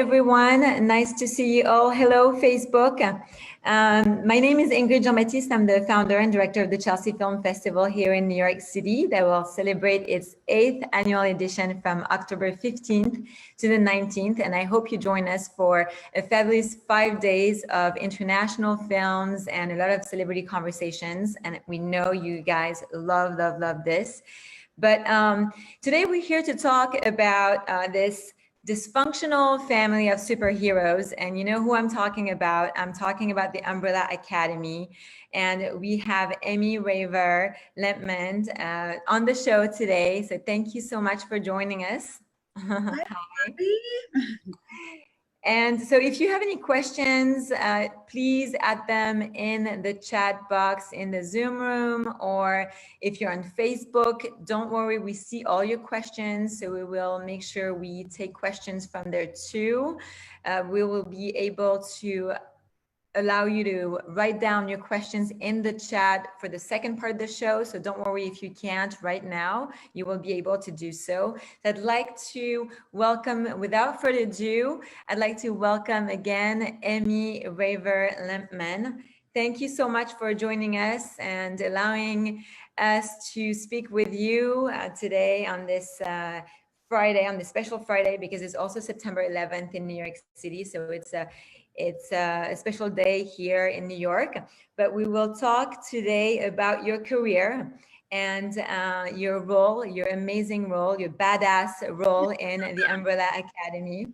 everyone. Nice to see you all. Hello, Facebook. My name is Ingrid Jean-Baptiste. I'm the founder and director of the Chelsea Film Festival here in New York City that will celebrate its 8th annual edition from October 15th to the 19th. And I hope you join us for a fabulous 5 days of international films and a lot of celebrity conversations. And we know you guys love this. But today we're here to talk about this dysfunctional family of superheroes. And you know who I'm talking about. I'm talking about the Umbrella Academy. And we have Emmy Raver-Lampman on the show today. So thank you so much for joining us. Hi. And so if you have any questions, please add them in the chat box in the Zoom room, or if you're on Facebook, don't worry, we see all your questions. So we will make sure we take questions from there too. We will be able to allow you to write down your questions in the chat for the second part of the show. So don't worry if you can't right now, you will be able to do so. I'd like to welcome, without further ado, I'd like to welcome again, Emmy Raver-Lampman. Thank you so much for joining us and allowing us to speak with you today on this Friday, on this special Friday, because it's also September 11th in New York City. So it's a special day here in New York, but we will talk today about your career and your role, your amazing role, your badass role in the Umbrella Academy.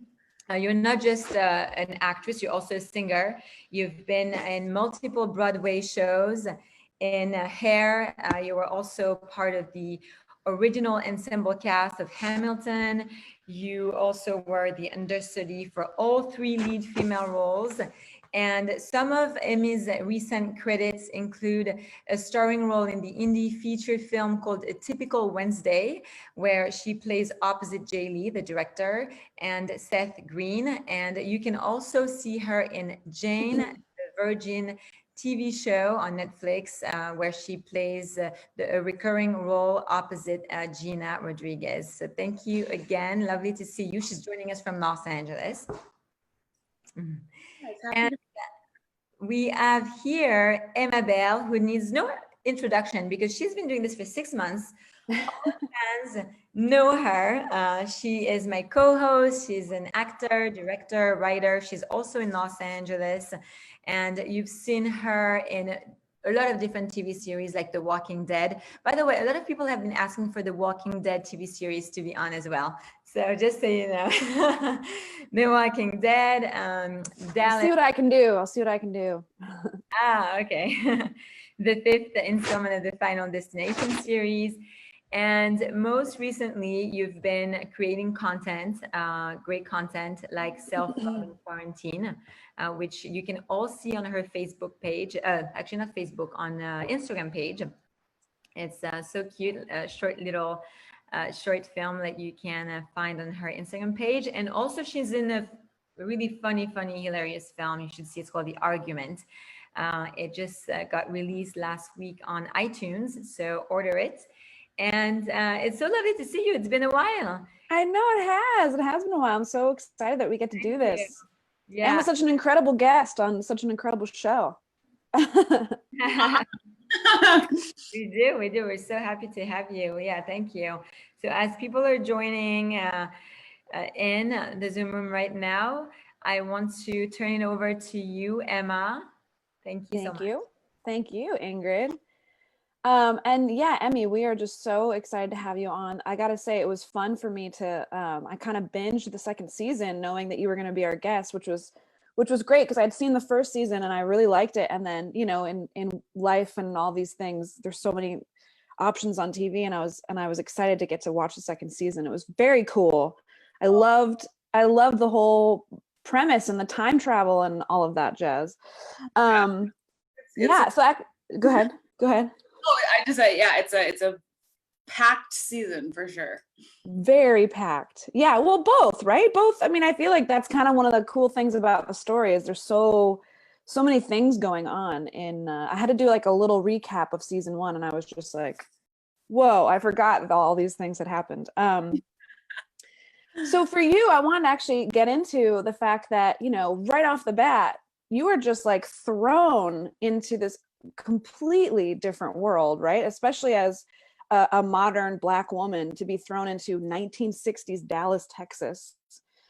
You're not just an actress, you're also a singer. You've been in multiple Broadway shows. In Hair, you were also part of the original ensemble cast of Hamilton. You also were the understudy for all 3 lead female roles. And some of Emmy's recent credits include a starring role in the indie feature film called A Typical Wednesday, where she plays opposite Jay Lee, the director, and Seth Green. And you can also see her in Jane, the Virgin TV show on Netflix, where she plays a recurring role opposite Gina Rodriguez. So thank you again. Lovely to see you. She's joining us from Los Angeles. And we have here Emma Bell, who needs no introduction because she's been doing this for 6 months. All fans know her. She is my co-host. She's an actor, director, writer. She's also in Los Angeles. And you've seen her in a lot of different TV series like The Walking Dead. By the way, a lot of people have been asking for The Walking Dead TV series to be on as well. So just so you know, The Walking Dead. I'll see what I can do. Okay. The 5th installment of the Final Destination series. And most recently, you've been creating content, great content like Self-Love in Quarantine, which you can all see on her Facebook page, actually not Facebook, on Instagram page. It's so cute, a short little short film that you can find on her Instagram page. And also she's in a really funny, hilarious film. You should see, it's called The Argument. It just got released last week on iTunes, so order it. And it's so lovely to see you. It's been a while. I know it has. It has been a while. I'm so excited that we get to do this. Yeah. And with such an incredible guest on such an incredible show. We do. We're so happy to have you. Yeah, thank you. So as people are joining in the Zoom room right now, I want to turn it over to you, Emma. Thank you so much. Thank you, Ingrid. And yeah, Emmy, we are just so excited to have you on. I gotta say, it was fun for me to, I kind of binged the second season knowing that you were going to be our guest, which was great because I'd seen the first season and I really liked it. And then, you know, in life and all these things, there's so many options on TV, and I was excited to get to watch the second season. It was very cool. I loved the whole premise and the time travel and all of that jazz. Go ahead. Oh, I just say, yeah, it's a packed season for sure. Very packed. Yeah, well, both, right? Both. I mean, I feel like that's kind of one of the cool things about the story is there's so many things going on. I had to do like a little recap of season 1, and I was just like, whoa, I forgot that all these things had happened. So for you, I want to actually get into the fact that, right off the bat, you were just like thrown into this completely different world, right? Especially as a modern Black woman, to be thrown into 1960s Dallas, Texas.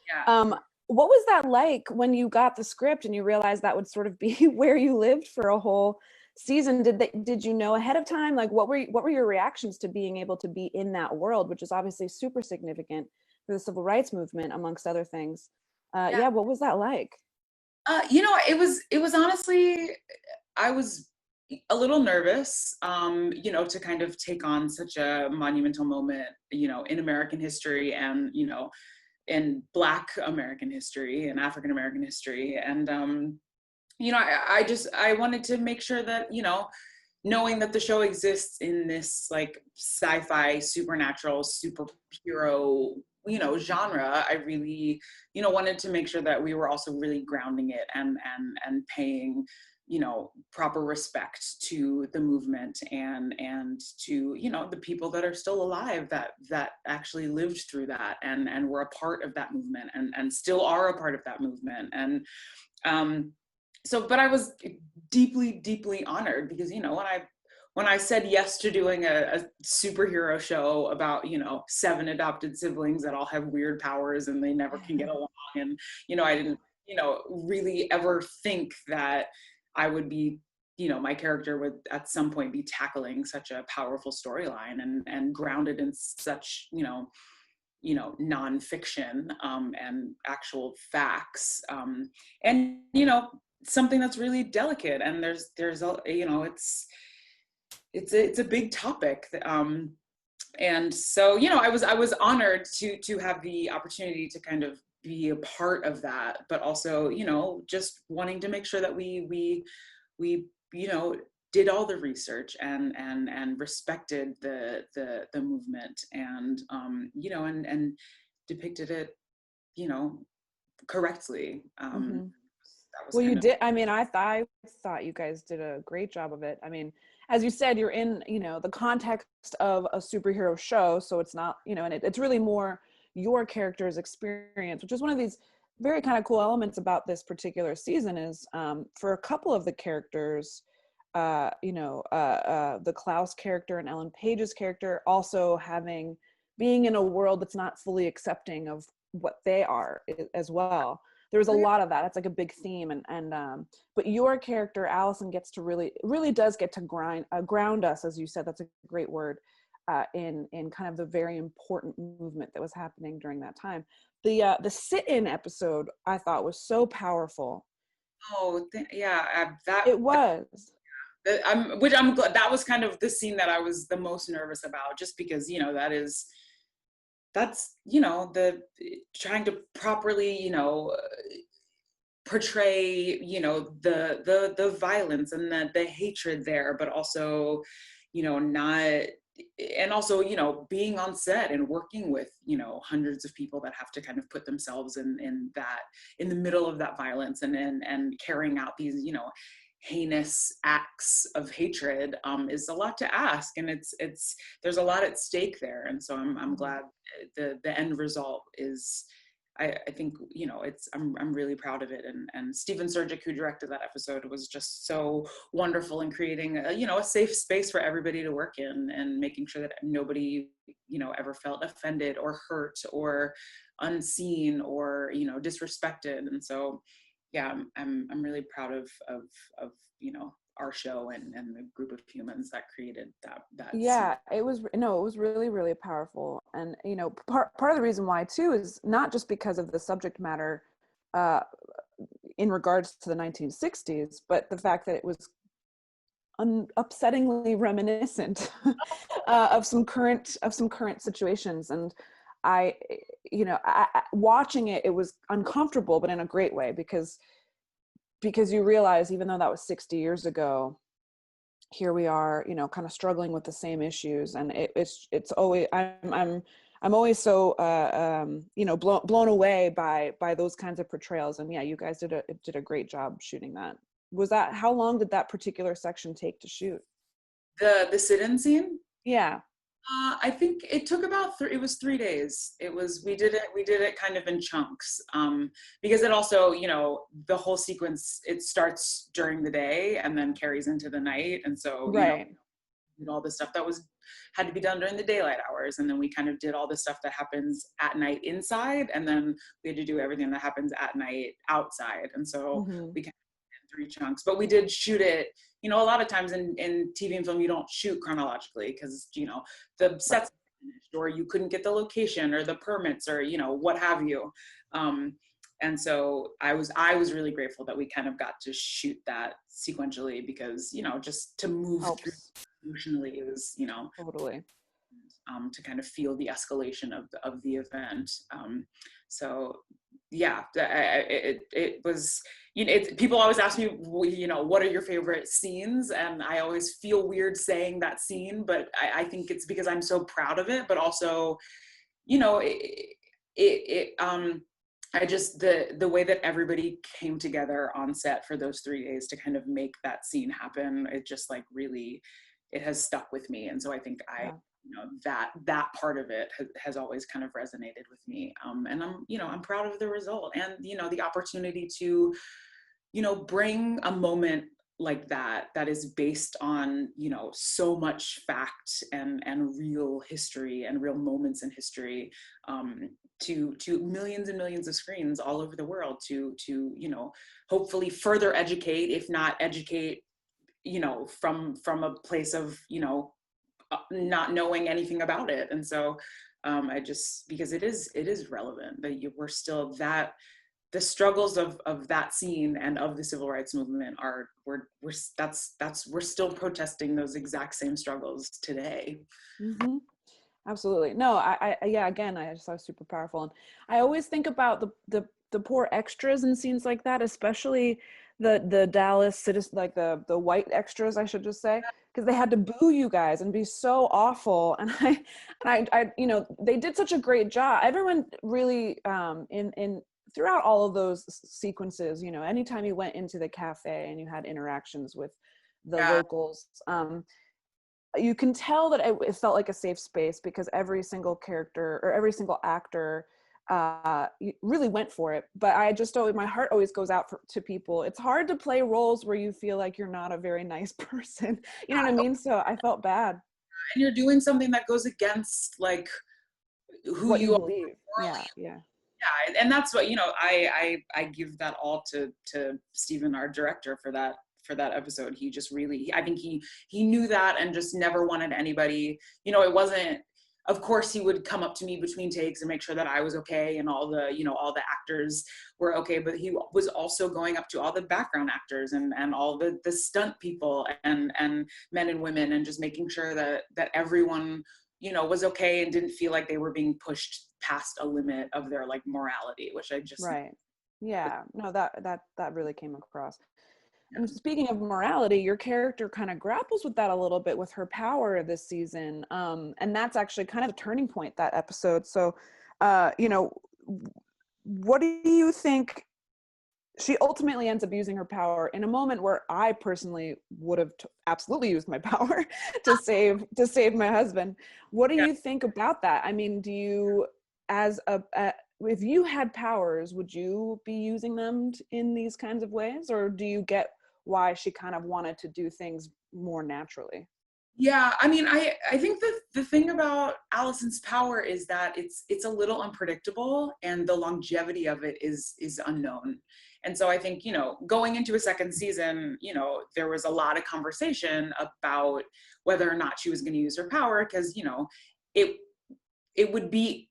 Yeah. What was that like when you got the script and you realized that would sort of be where you lived for a whole season? Did you know ahead of time? Like, what were your reactions to being able to be in that world, which is obviously super significant for the civil rights movement, amongst other things? Yeah, what was that like? It was honestly, I was a little nervous, to kind of take on such a monumental moment, in American history and, in Black American history and African American history. And, I wanted to make sure that, knowing that the show exists in this like sci-fi, supernatural, superhero, genre, I really, wanted to make sure that we were also really grounding it and paying, proper respect to the movement and to, the people that are still alive that actually lived through that and were a part of that movement and still are a part of that movement. And but I was deeply, deeply honored because, when I said yes to doing a superhero show about, 7 adopted siblings that all have weird powers and they never can get along. And, I didn't, really ever think that I would be, my character would at some point be tackling such a powerful storyline and grounded in such, nonfiction and actual facts. And, something that's really delicate. And there's a, it's a big topic. And so, I was honored to have the opportunity to kind of be a part of that, but also, just wanting to make sure that we did all the research and respected the movement and, and depicted it, correctly. Well, you did. I mean, I thought you guys did a great job of it. I mean, as you said, you're in, the context of a superhero show. So it's not, and it's really more your character's experience, which is one of these very kind of cool elements about this particular season is for a couple of the characters, the Klaus character and Ellen Page's character also being in a world that's not fully accepting of what they are as well. There was a lot of that. It's like a big theme, and but your character Allison gets to really does get to ground us, as you said. That's a great word, in kind of the very important movement that was happening during that time. The sit-in episode I thought was so powerful. Oh, that it was. Which I'm glad that was kind of the scene that I was the most nervous about, just because that's the trying to properly portray the violence and the hatred there, but also not, and also being on set and working with hundreds of people that have to kind of put themselves in the middle of that violence and carrying out these heinous acts of hatred is a lot to ask, and it's there's a lot at stake there. And so I'm glad the end result is, I think I'm really proud of it. And Stephen Surgic, who directed that episode, was just so wonderful in creating a safe space for everybody to work in and making sure that nobody ever felt offended or hurt or unseen or disrespected. And so yeah, I'm really proud of our show and the group of humans that created that yeah scene. It was really, really powerful. And part of the reason why too is not just because of the subject matter in regards to the 1960s, but the fact that it was upsettingly reminiscent of some current situations. And I watching it was uncomfortable, but in a great way, because you realize, even though that was 60 years ago, here we are, kind of struggling with the same issues. And it's always, I'm always so, blown away by those kinds of portrayals. And yeah, you guys did a great job shooting that. How long did that particular section take to shoot? The sit-in scene? Yeah. I think it took about it was 3 days. We did it kind of in chunks. Because it also, the whole sequence, it starts during the day and then carries into the night. And so, Right. did all the stuff that had to be done during the daylight hours. And then we kind of did all the stuff that happens at night inside. And then we had to do everything that happens at night outside. And so we kind of did 3 chunks, but we did shoot it. A lot of times in TV and film, you don't shoot chronologically because, the sets finished, or you couldn't get the location or the permits or, what have you. And so I was really grateful that we kind of got to shoot that sequentially because, just to move through emotionally, it was, Totally. To kind of feel the escalation of the event. So yeah, it was, people always ask me, what are your favorite scenes? And I always feel weird saying that scene, but I think it's because I'm so proud of it, but also, I just, the way that everybody came together on set for those 3 days to kind of make that scene happen, it just like really, it has stuck with me. And so I think that part of it has always kind of resonated with me. And I'm proud of the result and, the opportunity to, bring a moment like that is based on, so much fact and real history and real moments in history, to millions and millions of screens all over the world to hopefully further educate, if not educate, from a place of, not knowing anything about it. And so because it is relevant that we're still the struggles of that scene and of the civil rights movement we're still protesting those exact same struggles today. Mm-hmm. Absolutely. No, again, I just thought it was super powerful. And I always think about the poor extras in scenes like that, especially the Dallas citizen, like the white extras, I should just say, because they had to boo you guys and be so awful. And I they did such a great job. Everyone really, in throughout all of those sequences, anytime you went into the cafe and you had interactions with the locals, you can tell that it felt like a safe space because every single character or every single actor really went for it. But my heart always goes out to people. It's hard to play roles where you feel like you're not a very nice person. You know what I mean? So I felt bad. And you're doing something that goes against like who what you are. believe. Yeah. And that's what, I give that all to Stephen, our director, for that episode. He just really, I think he knew that and just never wanted anybody, it wasn't, of course he would come up to me between takes and make sure that I was okay and all the actors were okay, but he was also going up to all the background actors and all the stunt people and men and women and just making sure that everyone was okay and didn't feel like they were being pushed past a limit of their like morality, which I just right. Yeah, no, that really came across. And speaking of morality, your character kind of grapples with that a little bit with her power this season. And that's actually kind of a turning point, that episode. So, what do you think? She ultimately ends up using her power in a moment where I personally would have absolutely used my power to save my husband. What do you think about that? I mean, do you, if you had powers, would you be using them in these kinds of ways, or do you get why she kind of wanted to do things more naturally? Yeah, I mean, I think that the thing about Allison's power is that it's a little unpredictable and the longevity of it is unknown. And so I think, going into a second season, there was a lot of conversation about whether or not she was going to use her power because, it would be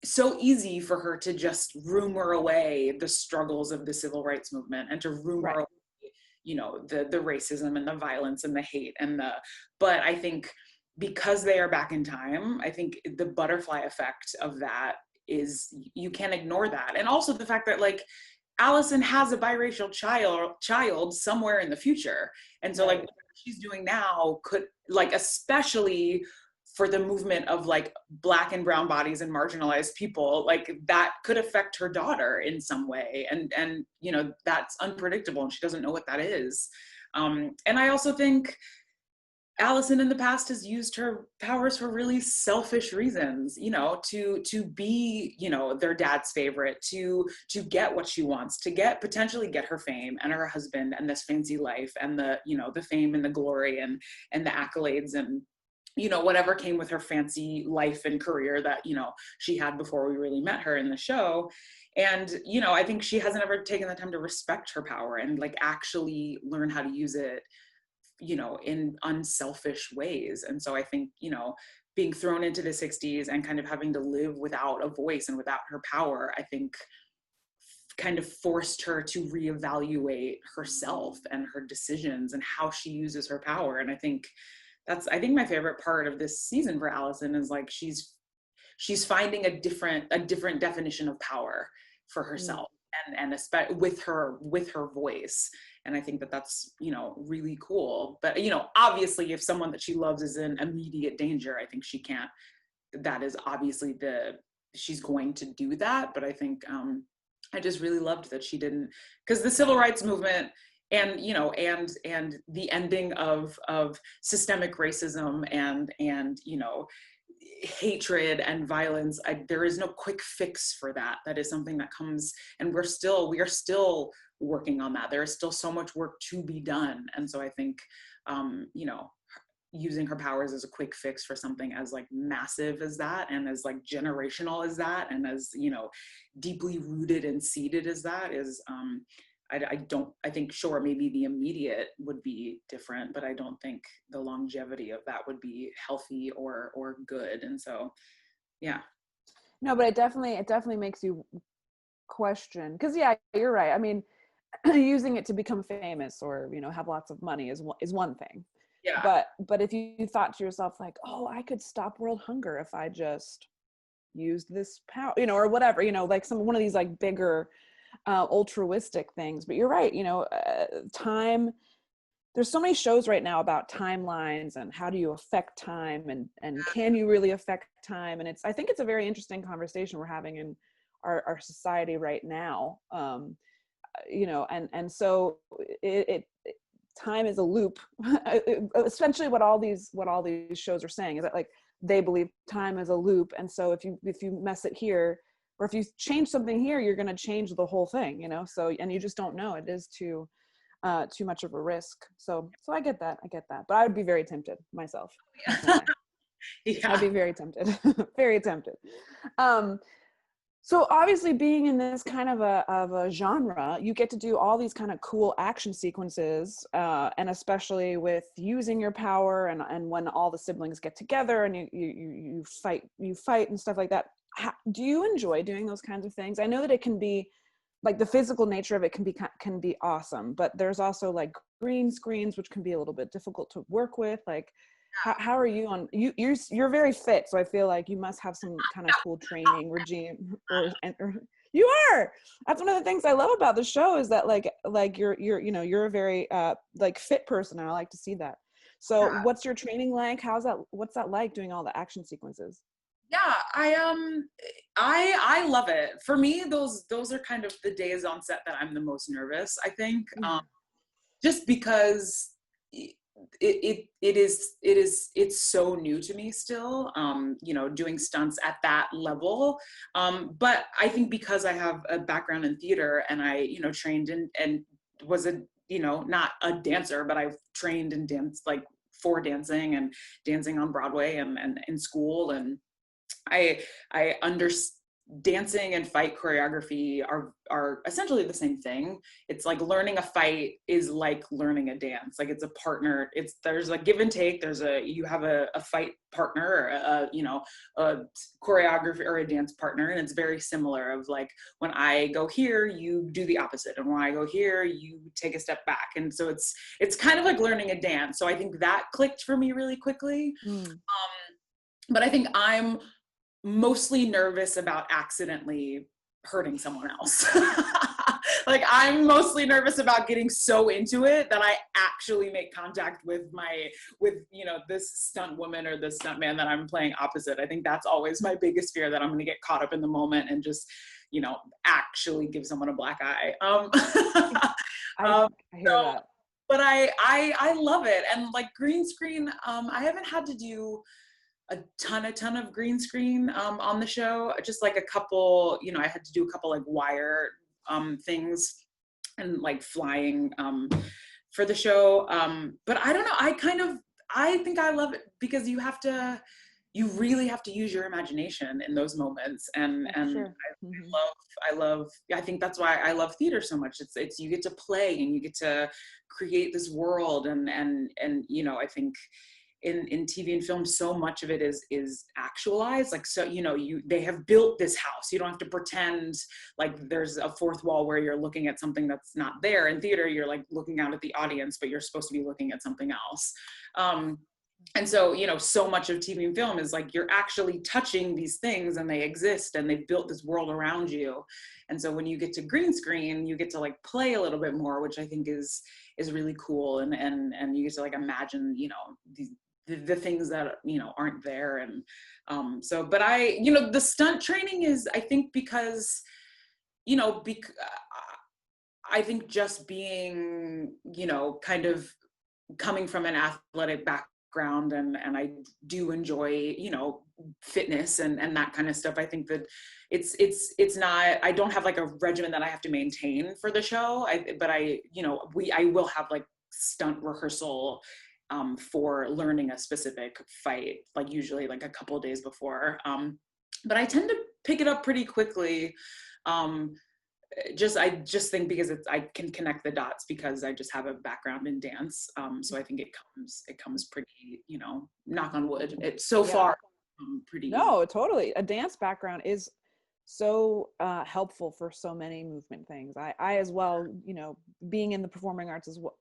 so easy for her to just rumor away the struggles of the civil rights movement and to rumor away, the racism and the violence and the hate but I think because they are back in time, I think the butterfly effect of that is you can't ignore that. And also the fact that like Allison has a biracial child somewhere in the future. And so like what she's doing now could like, especially for the movement of like Black and brown bodies and marginalized people, like that could affect her daughter in some way. And that's unpredictable and she doesn't know what that is. And I also think Allison in the past has used her powers for really selfish reasons, you know, to be, you know, their dad's favorite, to get what she wants, to potentially get her fame and her husband and this fancy life and the, you know, the fame and the glory and the accolades and, you know, whatever came with her fancy life and career that, you know, she had before we really met her in the show. And, you know, I think she hasn't ever taken the time to respect her power and like actually learn how to use it, you know, in unselfish ways. And so I think, you know, being thrown into the 60s and kind of having to live without a voice and without her power, I think kind of forced her to reevaluate herself and her decisions and how she uses her power. And I think my favorite part of this season for Allison is like she's finding a different definition of power for herself and especially with her voice. And I think that that's, you know, really cool. But, you know, obviously if someone that she loves is in immediate danger, I think that is obviously she's going to do that. But I think I just really loved that she didn't, because the civil rights movement and, you know, and the ending of systemic racism and, you know, hatred and violence, there is no quick fix for that. That is something that comes, and we are still working on that. There is still so much work to be done. And so I think, you know, using her powers as a quick fix for something as like massive as that and as like generational as that and as, you know, deeply rooted and seated as that is, I think sure, maybe the immediate would be different, but I don't think the longevity of that would be healthy or good. And so, yeah. No, but it definitely makes you question, because yeah, you're right. I mean, using it to become famous or, you know, have lots of money is one thing. Yeah. But if you thought to yourself like, oh, I could stop world hunger if I just used this power, you know, or whatever, you know, like one of these like bigger altruistic things. But you're right, you know, time, there's so many shows right now about timelines and how do you affect time and can you really affect time. And I think it's a very interesting conversation we're having in our society right now. You know, and so time is a loop. Essentially what all these shows are saying is that like they believe time is a loop, and so if you mess it here, or if you change something here, you're going to change the whole thing, you know. So, and you just don't know. It is too much of a risk. So I get that, but I would be very tempted myself. Yeah. I'd be very tempted. Very tempted. So obviously being in this kind of a genre, you get to do all these kind of cool action sequences, and especially with using your power and when all the siblings get together and you fight and stuff like that. Do you enjoy doing those kinds of things? I know that it can be like the physical nature of it can be awesome, but there's also like green screens, which can be a little bit difficult to work with. Like, how are you on, you're very fit, so I feel like you must have some kind of cool training regime or you are. That's one of the things I love about the show is that like you're you know, you're a very like fit person, and I like to see that. So what's your training like? What's that like doing all the action sequences? Yeah, I love it. For me, those are kind of the days on set that I'm the most nervous, I think. Just because it's so new to me still, you know, doing stunts at that level. But I think because I have a background in theater and I, you know, trained and was a, you know, not a dancer, but I've trained and danced like for dancing and dancing on Broadway and in school. And I understand dancing and fight choreography are essentially the same thing. It's like learning a fight is like learning a dance. Like it's a partner. There's a give and take. You have a fight partner, or you know, a choreographer or a dance partner, and it's very similar. Of like when I go here, you do the opposite, and when I go here, you take a step back. And so it's kind of like learning a dance. So I think that clicked for me really quickly. But I think I'm mostly nervous about accidentally hurting someone else. Like I'm mostly nervous about getting so into it that I actually make contact with you know, this stunt woman or this stunt man that I'm playing opposite. I think that's always my biggest fear, that I'm going to get caught up in the moment and just, you know, actually give someone a black eye. I hear that. but I love it. And like green screen, I haven't had to do a ton of green screen on the show. Just like a couple, you know, I had to do a couple like wire things and like flying for the show. But I don't know, I think I love it because you really have to use your imagination in those moments. And Sure. I think that's why I love theater so much. It's you get to play and you get to create this world and you know, I think in TV and film, so much of it is actualized. Like, so, you know, they have built this house. You don't have to pretend like there's a fourth wall where you're looking at something that's not there. In theater, you're like looking out at the audience, but you're supposed to be looking at something else. And so, you know, so much of TV and film is like, you're actually touching these things and they exist and they've built this world around you. And so when you get to green screen, you get to like play a little bit more, which I think is really cool. And you get to like imagine, you know, the things that, you know, aren't there. And so, but you know, the stunt training is, I think, because, you know, I think just being, you know, kind of coming from an athletic background and I do enjoy, you know, fitness and that kind of stuff. I think that it's not, I don't have like a regimen that I have to maintain for the show. But you know, I will have like stunt rehearsal for learning a specific fight, like usually like a couple of days before. But I tend to pick it up pretty quickly. I just think because I can connect the dots because I just have a background in dance. So I think it comes pretty, you know, knock on wood. It's so far pretty No, totally. A dance background is so helpful for so many movement things. I as well, you know, being in the performing arts as well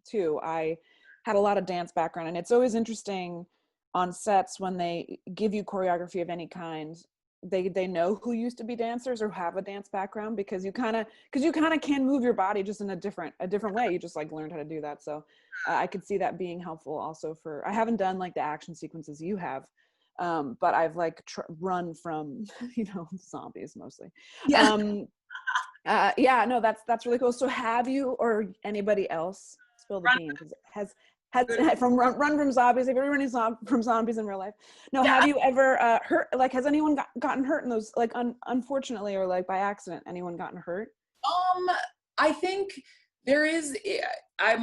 too, I had a lot of dance background, and it's always interesting on sets when they give you choreography of any kind. They know who used to be dancers or have a dance background because you kind of can move your body just in a different way. You just like learned how to do that. So I could see that being helpful also for, I haven't done like the action sequences you have, but I've like run from, you know, zombies mostly. Yeah. Yeah, no, that's really cool. So have you or anybody else, spill the beans, has from run from zombies, have you ever run from zombies in real life? No, have you ever hurt, like has anyone gotten hurt in those, like unfortunately or like by accident, anyone gotten hurt? I think there is, I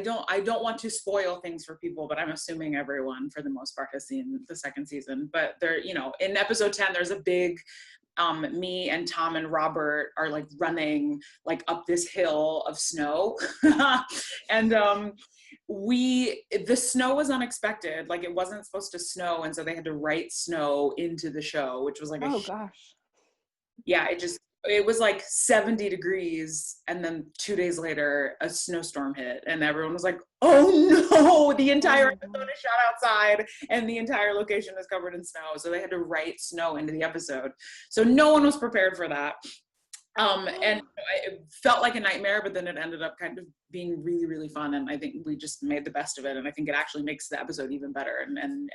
don't want to spoil things for people, but I'm assuming everyone for the most part has seen the second season. But there, you know, in episode 10, there's a big me and Tom and Robert are like running like up this hill of snow. And the snow was unexpected. Like it wasn't supposed to snow. And so they had to write snow into the show, which was like, gosh. Yeah, it was like 70 degrees. And then 2 days later, a snowstorm hit and everyone was like, oh no, the entire episode is shot outside and the entire location is covered in snow. So they had to write snow into the episode. So no one was prepared for that. And it felt like a nightmare, but then it ended up kind of being really, really fun. And I think we just made the best of it. And I think it actually makes the episode even better and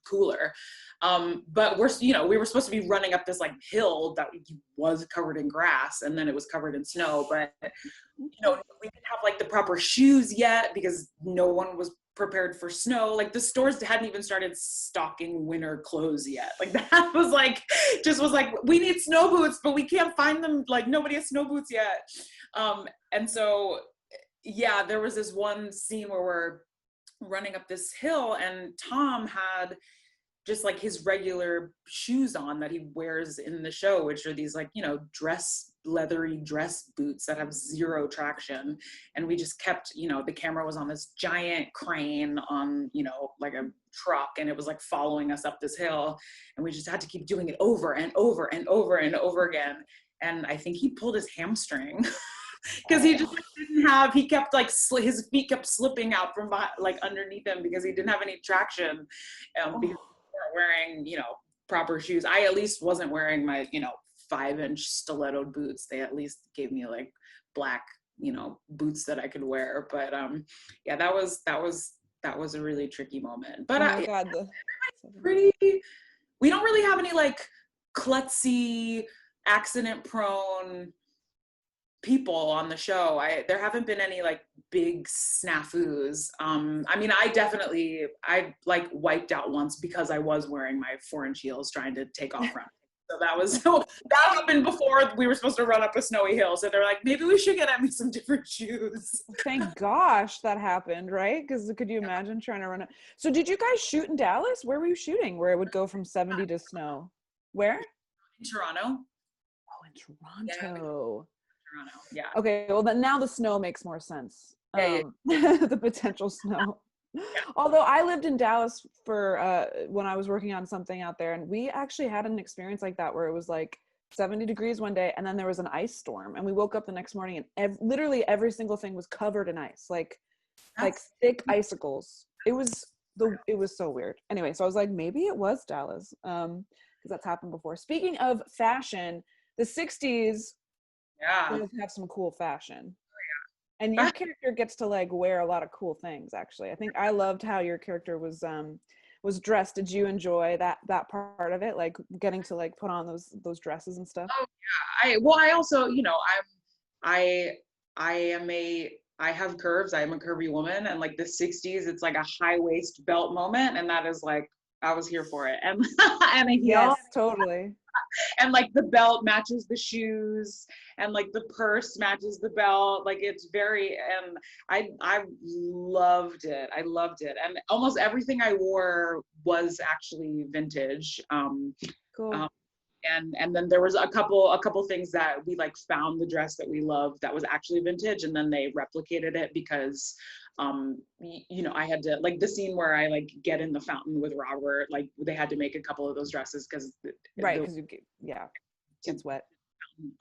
cooler. But we were supposed to be running up this like hill that was covered in grass and then it was covered in snow. But, you know, we didn't have like the proper shoes yet because no one was prepared for snow. Like the stores hadn't even started stocking winter clothes yet. Like that was like, we need snow boots, but we can't find them. Like nobody has snow boots yet. And so, yeah, there was this one scene where we're running up this hill and Tom had just like his regular shoes on that he wears in the show, which are these like, you know, leathery dress boots that have zero traction. And we just kept, you know, the camera was on this giant crane on, you know, like a truck, and it was like following us up this hill. And we just had to keep doing it over and over and over and over again. And I think he pulled his hamstring. Because he just he kept like his feet kept slipping out from behind, like underneath him because he didn't have any traction because we weren't wearing, you know, proper shoes. I at least wasn't wearing my, you know, 5-inch stiletto boots. They at least gave me like black, you know, boots that I could wear. But yeah, that was a really tricky moment. But we don't really have any like klutzy, accident prone people on the show. There haven't been any like big snafus. I mean, I like wiped out once because I was wearing my 4-inch heels trying to take off running. So that happened before we were supposed to run up a snowy hill. So they're like, maybe we should get Emmy some different shoes. Thank gosh that happened, right? Because could you imagine trying to run it? So did you guys shoot in Dallas? Where were you shooting? Where it would go from 70 to snow? Where? In Toronto. Oh, in Toronto. Toronto. Yeah. Okay, well then now the snow makes more sense. The potential snow. Yeah. Although I lived in Dallas for when I was working on something out there, and we actually had an experience like that where it was like 70 degrees one day and then there was an ice storm, and we woke up the next morning and literally every single thing was covered in ice, like thick icicles. It was so weird. Anyway, so I was like, maybe it was Dallas, because that's happened before. Speaking of fashion, the 60s does have some cool fashion. And your character gets to like wear a lot of cool things, actually. I think I loved how your character was dressed. Did you enjoy that part of it, like getting to like put on those dresses and stuff? Oh yeah. I also, you know, I have curves. I am a curvy woman, and like the 60s, it's like a high waist belt moment, and that is like, I was here for it. And and a heel. Yes, totally. And like the belt matches the shoes, and like the purse matches the belt. Like it's very, and I loved it. I loved it. And almost everything I wore was actually vintage. Cool. And then there was a couple things that we like found the dress that we loved that was actually vintage, and then they replicated it because you know, I had to, like the scene where I like get in the fountain with Robert, like they had to make a couple of those dresses because because it's wet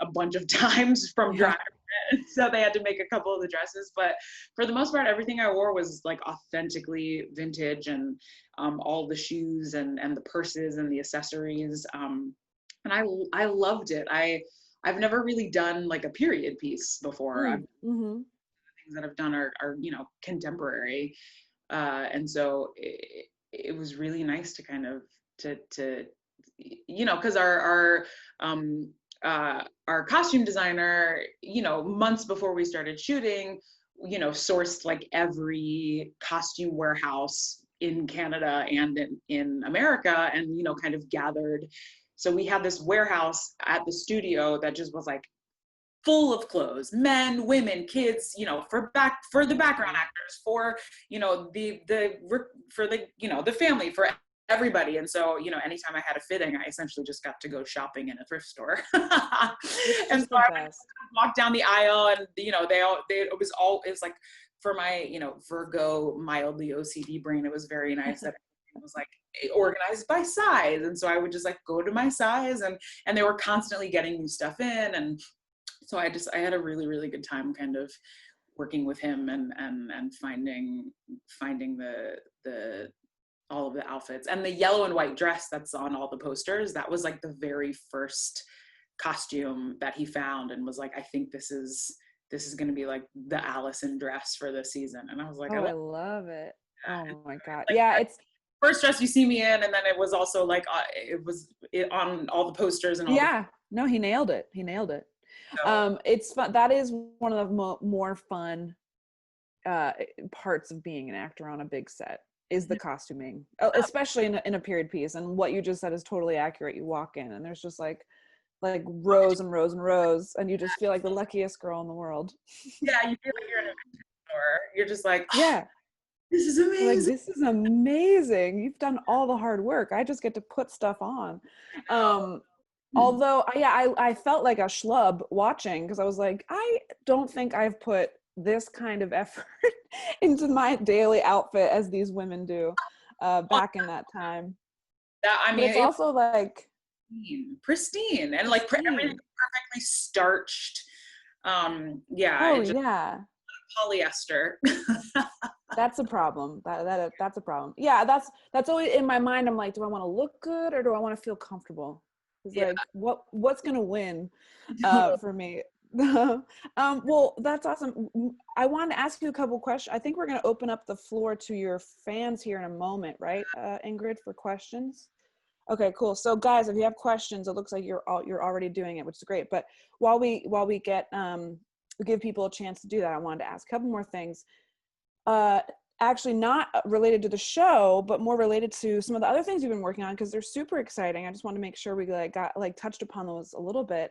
a bunch of times from driving it. So they had to make a couple of the dresses, but for the most part everything I wore was like authentically vintage, and all the shoes and the purses and the accessories, and I loved it. I've never really done like a period piece before. Mm-hmm. Things that I've done are you know, contemporary, and so it was really nice to kind of to you know, because our costume designer, you know, months before we started shooting, you know, sourced like every costume warehouse in Canada and in America, and you know, kind of gathered. So we had this warehouse at the studio that just was like full of clothes, men, women, kids, you know, for the background actors, for, you know, for the, you know, the family, for everybody. And so, you know, anytime I had a fitting, I essentially just got to go shopping in a thrift store. And so I would walk down the aisle, and, you know, it was like, for my, you know, Virgo, mildly OCD brain, it was very nice that it was like organized by size. And so I would just like go to my size, and they were constantly getting new stuff in. And so I had a really, really good time kind of working with him and finding the all of the outfits. And the yellow and white dress that's on all the posters, that was like the very first costume that he found and was like, I think this is going to be like the Allison dress for this season. And I was like, I love it. Oh my God. Like, yeah, it's first dress you see me in, and then it was also like it was on all the posters and all. No, he nailed it. So, it's fun. That is one of the more fun parts of being an actor on a big set, is the costuming, especially in a period piece. And what you just said is totally accurate. You walk in and there's just like rows and rows and rows, and you just feel like the luckiest girl in the world. Yeah, you feel like you're in a store. You're just like, oh, yeah, this is amazing. Like, this is amazing. You've done all the hard work. I just get to put stuff on. Although, I felt like a schlub watching, because I was like, I don't think I've put this kind of effort into my daily outfit as these women do back in that time. I mean, it's also like pristine and like everything perfectly starched. Polyester. That's a problem. That's a problem. Yeah, that's always in my mind. I'm like, do I want to look good or do I want to feel comfortable? It's like, what's gonna win for me? Well, that's awesome. I wanted to ask you a couple questions. I think we're going to open up the floor to your fans here in a moment, right, Ingrid, for questions? Okay, cool. So guys, if you have questions, it looks like you're already doing it, which is great. But while we get give people a chance to do that, I wanted to ask a couple more things. Actually not related to the show, but more related to some of the other things you've been working on, because they're super exciting. I just want to make sure we got touched upon those a little bit.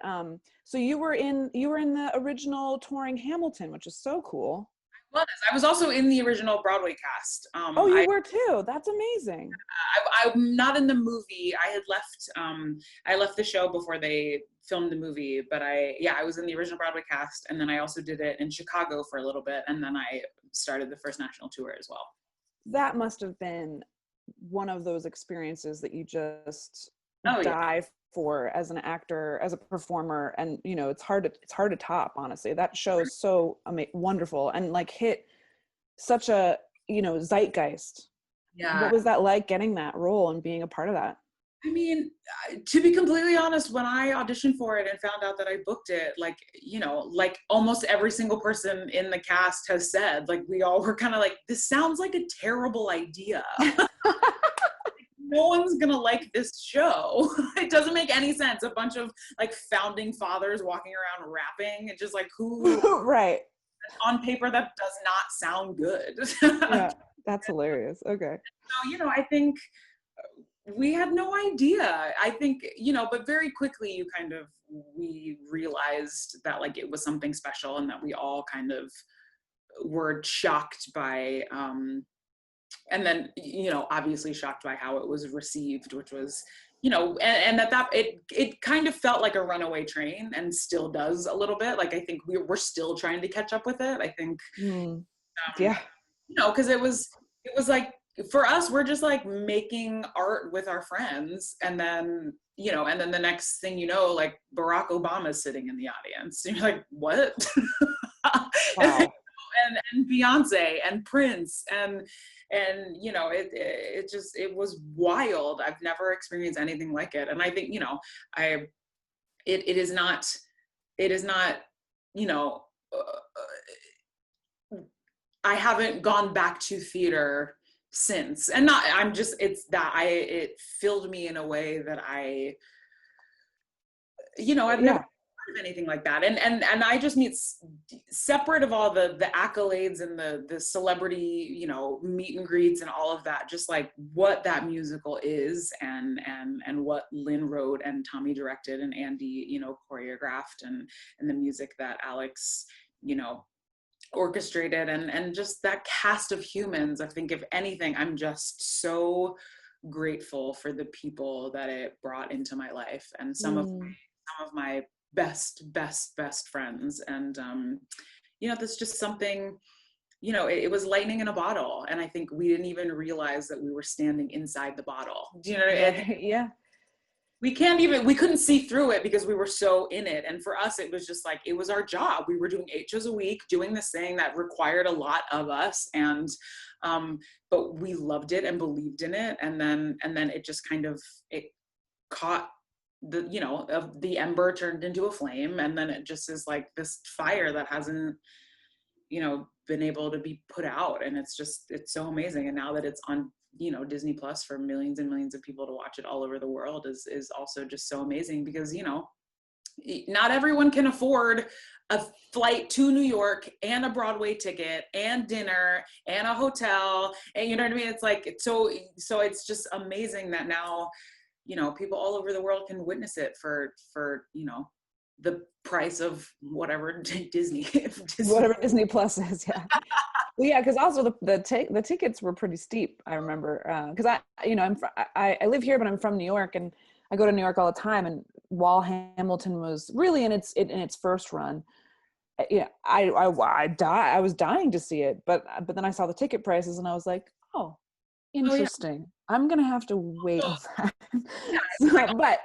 So you were in the original touring Hamilton, which is so cool. I was also in the original Broadway cast. Oh, you were too. That's amazing. I'm not in the movie. I left the show before they filmed the movie, but I was in the original Broadway cast, and then I also did it in Chicago for a little bit, and then I started the first national tour as well. That must have been one of those experiences that you just die for as an actor, as a performer, and it's hard to top, honestly. That show is so wonderful and like hit such a zeitgeist. Yeah. What was that like, getting that role and being a part of that? I mean, to be completely honest, when I auditioned for it and found out that I booked it, like almost every single person in the cast has said, like, we all were kind of like, this sounds like a terrible idea. No one's gonna like this show. It doesn't make any sense. A bunch of like founding fathers walking around rapping. It's just like, who right. On paper, that does not sound good. Yeah, that's hilarious. Okay. So, I think we had no idea. I think, but very quickly we realized that like it was something special, and that we all kind of were shocked by, and then, obviously shocked by how it was received, which was, and that it kind of felt like a runaway train, and still does a little bit. Like, I think we're still trying to catch up with it. I think, because it was like, for us, we're just like making art with our friends, and then the next thing like Barack Obama's sitting in the audience, and you're like, what? Wow. and Beyonce and Prince and it was wild. I've never experienced anything like it, and I think it is not I haven't gone back to theater since, and it filled me in a way that I've never heard of anything like that, and I just mean, separate of all the accolades and the celebrity meet and greets and all of that, just like what that musical is, and what Lynn wrote and Tommy directed and Andy choreographed, and the music that Alex orchestrated, and just that cast of humans. I think, if anything, I'm just so grateful for the people that it brought into my life, and some of my best friends, and that's just something, it was lightning in a bottle, and I think we didn't even realize that we were standing inside the bottle. Do you know what I mean? Yeah. We couldn't see through it because we were so in it. And for us, it was just like, it was our job. We were doing 8 shows a week, doing this thing that required a lot of us. And, but we loved it and believed in it. And then it just kind of, it caught the ember turned into a flame. And then it just is like this fire that hasn't, been able to be put out. And it's so amazing. And now that it's on, Disney Plus for millions and millions of people to watch it all over the world is also just so amazing, because, not everyone can afford a flight to New York and a Broadway ticket and dinner and a hotel. And you know what I mean? It's like, so it's just amazing that now, people all over the world can witness it for the price of whatever Disney. Whatever Disney Plus is. Yeah. Well, yeah, because also the tickets were pretty steep. I remember because I live here, but I'm from New York, and I go to New York all the time. And while Hamilton was really in its first run, I was dying to see it, but then I saw the ticket prices, and I was like, oh, interesting. I'm gonna have to wait on that. But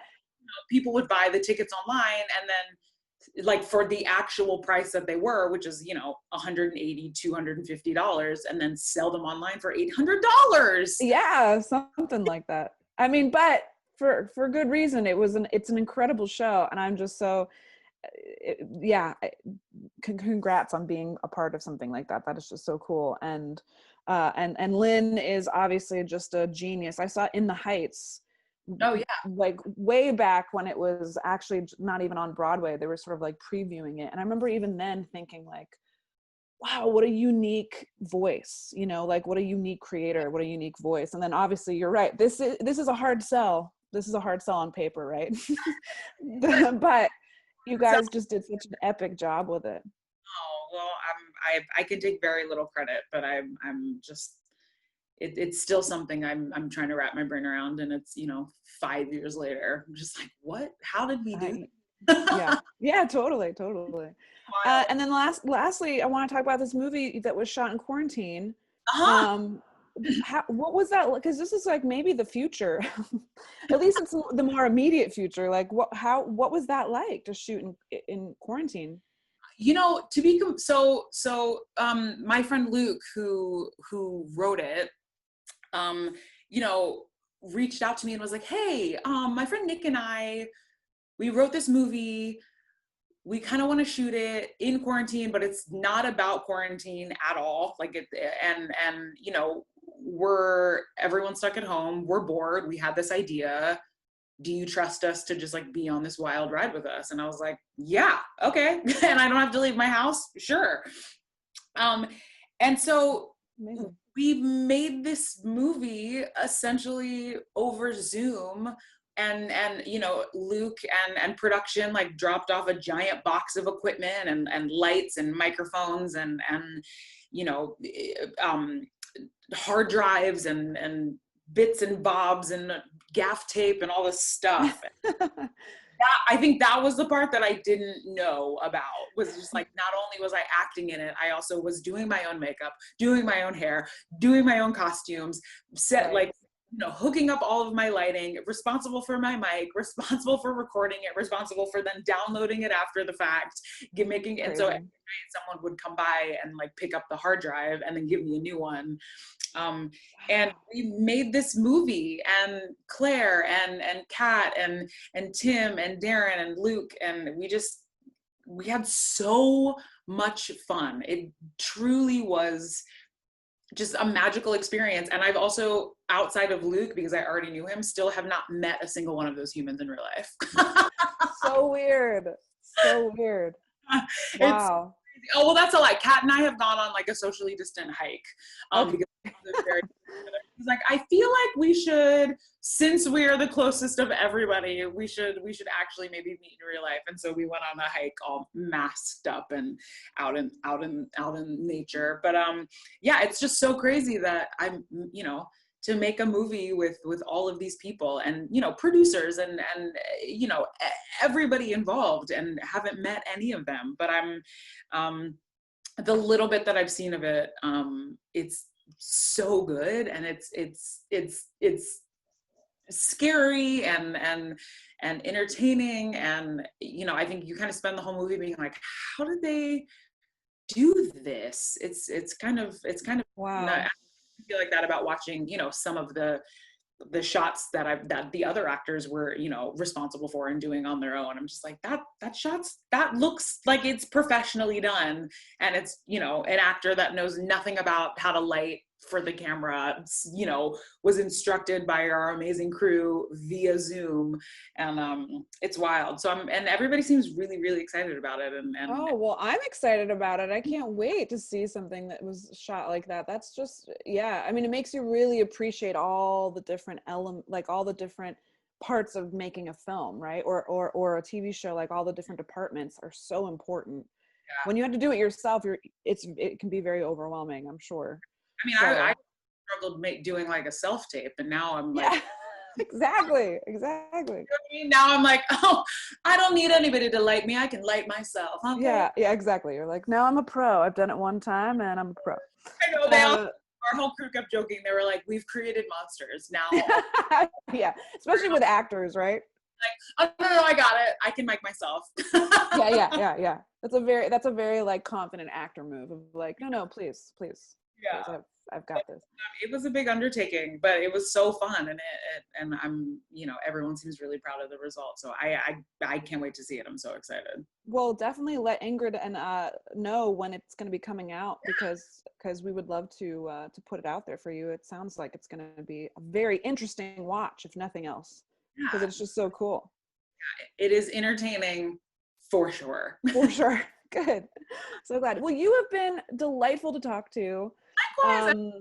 people would buy the tickets online, and then, like, for the actual price that they were, which is $180, $250, and then sell them online for $800. Yeah, something like that. I mean, but for good reason. It's an incredible show, and I'm just so congrats on being a part of something like that. That is just so cool. And Lynn is obviously just a genius. I saw In the Heights Oh yeah. like way back when it was actually not even on Broadway. They were sort of like previewing it. And I remember even then thinking like, wow, what a unique voice, you know, like what a unique creator, what a unique voice. And then obviously you're right. This is a hard sell. This is a hard sell on paper, right? But you guys just did such an epic job with it. Oh, well, I can take very little credit, but I'm just, it's still something I'm trying to wrap my brain around, and it's, 5 years later, I'm just like, what? How did we do that? Yeah, totally. And then lastly, I want to talk about this movie that was shot in quarantine. What was that? Because this is like maybe the future. At least it's the more immediate future. Like what was that like to shoot in quarantine? My friend Luke, who wrote it, reached out to me and was like, hey, my friend Nick and we wrote this movie. We kind of want to shoot it in quarantine, but it's not about quarantine at all. Like everyone's stuck at home. We're bored. We had this idea. Do you trust us to just like be on this wild ride with us? And I was like, yeah, okay. And I don't have to leave my house. Sure. And so Amazing. We made this movie essentially over Zoom. And Luke and production like dropped off a giant box of equipment and lights and microphones and hard drives and bits and bobs and gaff tape and all this stuff. I think that was the part that I didn't know about, was just like, not only was I acting in it, I also was doing my own makeup, doing my own hair, doing my own costumes, hooking up all of my lighting, responsible for my mic, responsible for recording it, responsible for then downloading it after the fact, and so every night someone would come by and like pick up the hard drive and then give me a new one. And we made this movie, and Claire and Kat and Tim and Darren and Luke, and we had so much fun. It truly was just a magical experience. And I've also, outside of Luke, because I already knew him, still have not met a single one of those humans in real life. So weird. Wow. Oh, well, that's a lie. Kat and I have gone on like a socially distant hike. Because he's like, I feel like we should, since we are the closest of everybody, we should actually maybe meet in real life. And so we went on a hike all masked up and out in nature. But yeah, it's just so crazy that I'm, to make a movie with all of these people and, producers and everybody involved, and haven't met any of them, but I'm, the little bit that I've seen of it, it's so good. And it's scary and entertaining. And, I think you kind of spend the whole movie being like, how did they do this? It's kind of wow. I feel like that about watching, some of the shots that the other actors were, responsible for and doing on their own. I'm just like, that looks like it's professionally done. And it's, an actor that knows nothing about how to light for the camera, was instructed by our amazing crew via Zoom. And it's wild. So and everybody seems really, really excited about it. And oh, well, I'm excited about it. I can't wait to see something that was shot like that. That's just, yeah. I mean, it makes you really appreciate all the different like all the different parts of making a film, right? Or a TV show. Like all the different departments are so important. Yeah. When you have to do it yourself, it can be very overwhelming, I'm sure. I mean, I struggled doing like a self-tape, and now I'm like, yeah, exactly. You know what I mean? Now I'm like, oh, I don't need anybody to light me. I can light myself. Okay? Yeah, exactly. You're like, now I'm a pro. I've done it one time, and I'm a pro. I know. Our whole crew kept joking. They were like, we've created monsters now. Yeah, especially with actors, right? Like, oh, no, I got it. I can mic myself. Yeah. That's a very like confident actor move of like, no, please. Yeah, please, I've got this. It was a big undertaking, but it was so fun, and I'm, everyone seems really proud of the result. So I can't wait to see it. I'm so excited. Well, definitely let Ingrid and know when it's going to be coming out, because we would love to put it out there for you. It sounds like it's going to be a very interesting watch, if nothing else. because it's just so cool. It is entertaining for sure. For sure. Good. So glad. Well, you have been delightful to talk to. Likewise.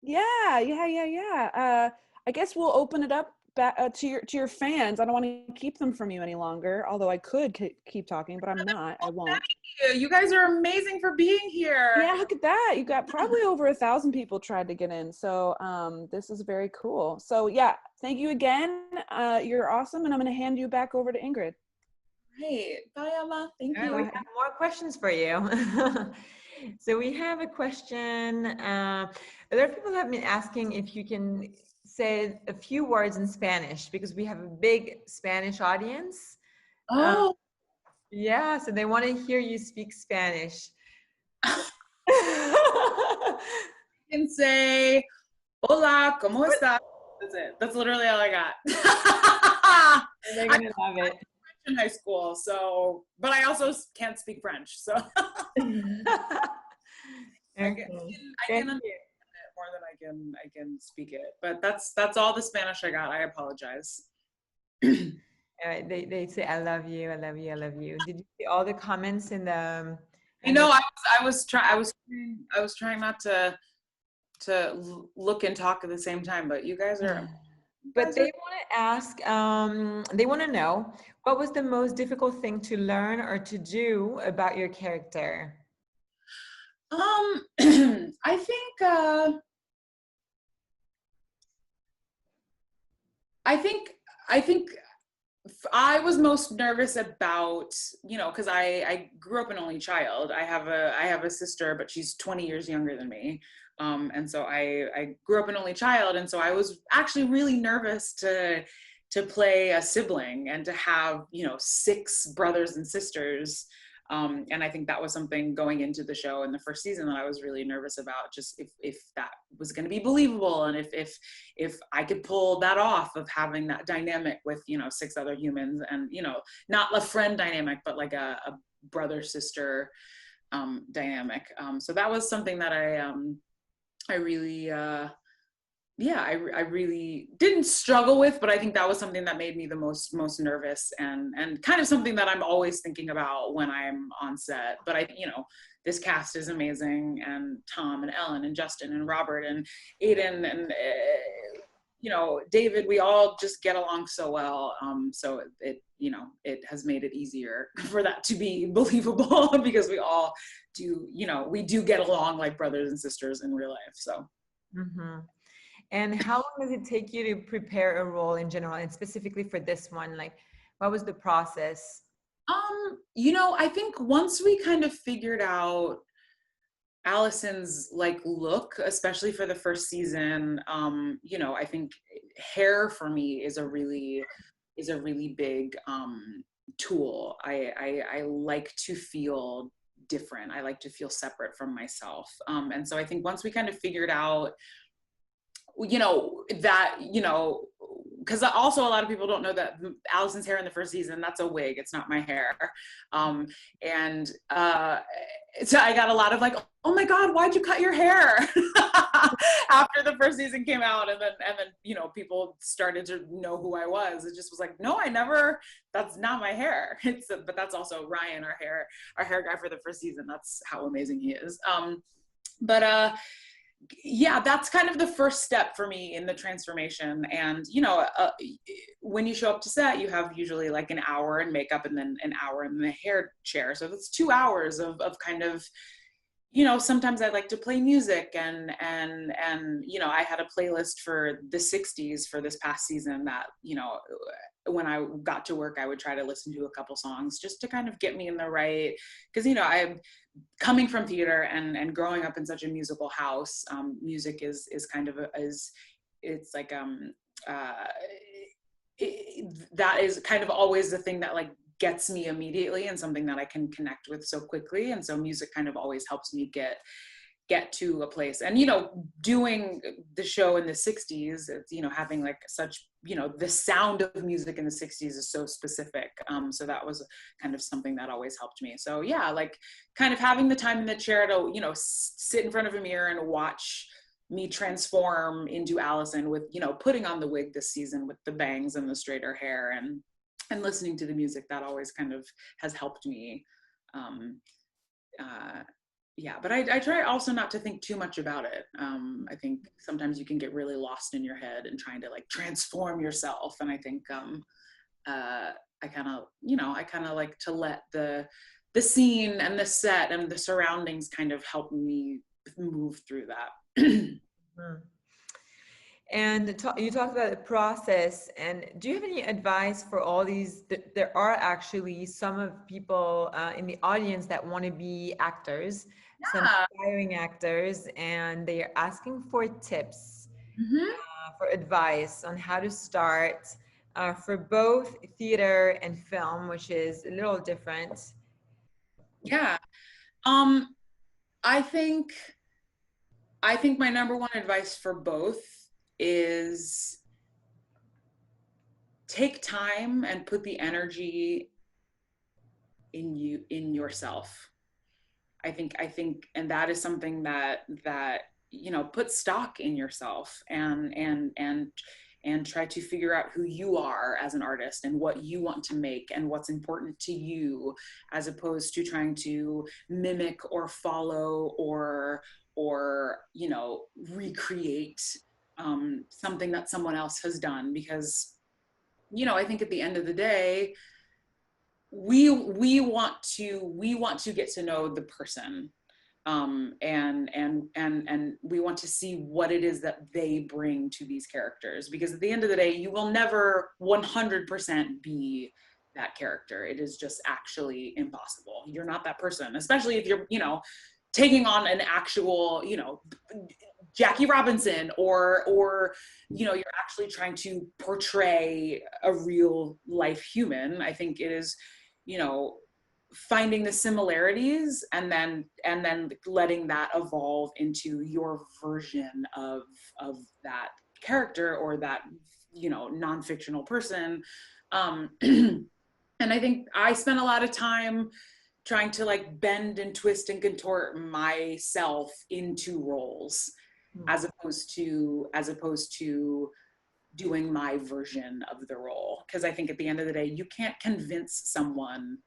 Yeah. I guess we'll open it up back to your fans. I don't want to keep them from you any longer, although I could keep talking, but I'm not. I won't. You guys are amazing for being here. Yeah, look at that. You got probably over 1,000 people tried to get in. So this is very cool. So yeah, thank you again. You're awesome, and I'm going to hand you back over to Ingrid. Great. Bye, Emma. Thank you. We have more questions for you. So we have a question. A lot of people have been asking if you can say a few words in Spanish, because we have a big Spanish audience. Oh. Yeah, so they want to hear you speak Spanish. You can say, hola, ¿cómo estás? That's it. That's literally all I got. They're going to love it. In high school, so, but I also can't speak French, so I can understand it more than I can speak it, but that's all the Spanish I got. I apologize. They say I love you, I love you, I love you. Did you see all the comments in the? You know, I was trying not to look and talk at the same time, but you guys are. But they want to ask, they want to know, what was the most difficult thing to learn or to do about your character? I think I was most nervous about, you know, because I grew up an only child. I have a sister, but she's 20 years younger than me. And so I grew up an only child. And so I was actually really nervous to play a sibling and to have, you know, 6 brothers and sisters. And I think that was something going into the show in the first season that I was really nervous about, just if that was going to be believable. And if I could pull that off of having that dynamic with, you know, 6 other humans, and, you know, not a friend dynamic, but like a brother sister dynamic. So that was something that I really, I really didn't struggle with, but I think that was something that made me the most nervous, and kind of something that I'm always thinking about when I'm on set. But you know, this cast is amazing, and Tom and Ellen and Justin and Robert and Aiden and you know, David, we all just get along so well. So it you know, it has made it easier for that to be believable because we all do, you know, we do get along like brothers and sisters in real life. So. Mm-hmm. And how long does it take you to prepare a role in general, and specifically for this one? Like, what was the process? You know, I think once we kind of figured out Allison's like look, especially for the first season, you know, I think hair for me is a really big tool. I like to feel different. I like to feel separate from myself. And so I think once we kind of figured out, you know, that, you know, because also a lot of people don't know that Allison's hair in the first season, that's a wig, it's not my hair. And so I got a lot of like, oh my God, why'd you cut your hair? After the first season came out, and then, you know, people started to know who I was. It just was like, no, I never, that's not my hair. But that's also Ryan, our hair guy for the first season. That's how amazing he is. Yeah, that's kind of the first step for me in the transformation. And, you know, when you show up to set, you have usually like an hour in makeup and then an hour in the hair chair. So that's 2 hours of kind of, you know, sometimes I like to play music, and, you know, I had a playlist for the 60s for this past season that, you know, when I got to work, I would try to listen to a couple songs just to kind of get me in the right, because, you know, I'm coming from theater and growing up in such a musical house. Music is kind of that is kind of always the thing that like gets me immediately, and something that I can connect with so quickly. And so music kind of always helps me get to a place. And, you know, doing the show in the 60s, it's, you know, having like such, you know, the sound of music in the 60s is so specific. So that was kind of something that always helped me. So yeah, like kind of having the time in the chair to, you know, sit in front of a mirror and watch me transform into Allison with, you know, putting on the wig this season with the bangs and the straighter hair, and listening to the music. That always kind of has helped me. Yeah, but I try also not to think too much about it. I think sometimes you can get really lost in your head and trying to like transform yourself. And I think I kind of like to let the scene and the set and the surroundings kind of help me move through that. And you talked about the process, and do you have any advice for all these? There are actually some of people in the audience that want to be actors, some aspiring actors, and they are asking for tips, for advice on how to start for both theater and film, which is a little different. Yeah. I think my number one advice for both is take time and put the energy in yourself. I think, and that is something that, you know, put stock in yourself and try to figure out who you are as an artist and what you want to make and what's important to you, as opposed to trying to mimic or follow or you know, recreate something that someone else has done. Because, you know, I think at the end of the day, we want to get to know the person, and we want to see what it is that they bring to these characters, because at the end of the day, you will never 100% be that character. It is just actually impossible. You're not that person, especially if you're, you know, taking on an actual, you know, Jackie Robinson, or you know, you're actually trying to portray a real life human. I think it is, you know, finding the similarities and then letting that evolve into your version of that character or that, you know, non-fictional person. And I think I spent a lot of time trying to like bend and twist and contort myself into roles, as opposed to doing my version of the role. Because I think at the end of the day, you can't convince someone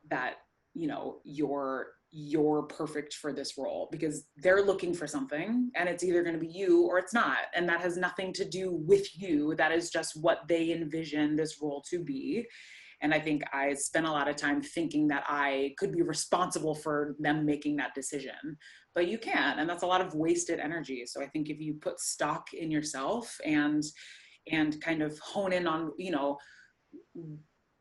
that, you know, you're perfect for this role, because they're looking for something, and it's either going to be you or it's not, and that has nothing to do with you. That is just what they envision this role to be. And I think I spent a lot of time thinking that I could be responsible for them making that decision, but you can't, and that's a lot of wasted energy. So I think if you put stock in yourself and kind of hone in on, you know,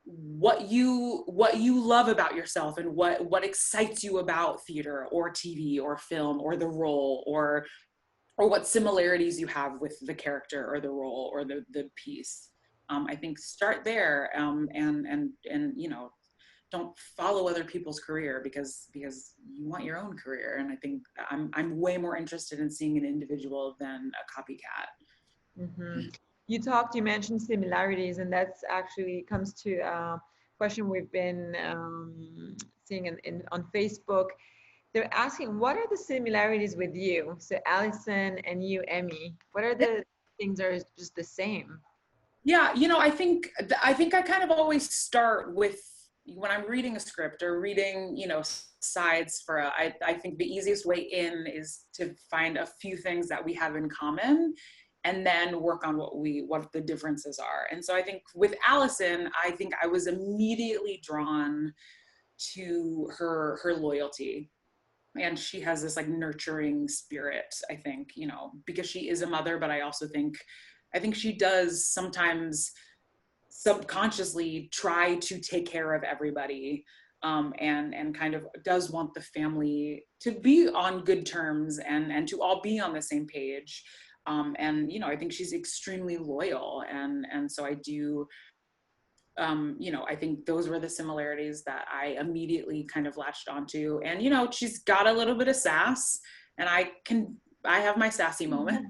what you love about yourself and what excites you about theater or TV or film or the role, or what similarities you have with the character or the role or the piece. I think start there, and you know, don't follow other people's career because you want your own career. And I think I'm way more interested in seeing an individual than a copycat. You mentioned similarities, and that's actually comes to a question we've been seeing on Facebook. They're asking, what are the similarities with you? So Allison and you, Emmy, what are the things that are just the same? Yeah, you know, I think I kind of always start with, when I'm reading a script or reading, you know, sides for I think the easiest way in is to find a few things that we have in common, and then work on what the differences are. And so I think with Allison, I think I was immediately drawn to her loyalty. And she has this like nurturing spirit, I think, you know, because she is a mother, but I also think she does sometimes subconsciously try to take care of everybody, and kind of does want the family to be on good terms and to all be on the same page. And, you know, I think she's extremely loyal. And so I do, you know, I think those were the similarities that I immediately kind of latched onto. And, you know, she's got a little bit of sass, and I have my sassy moment.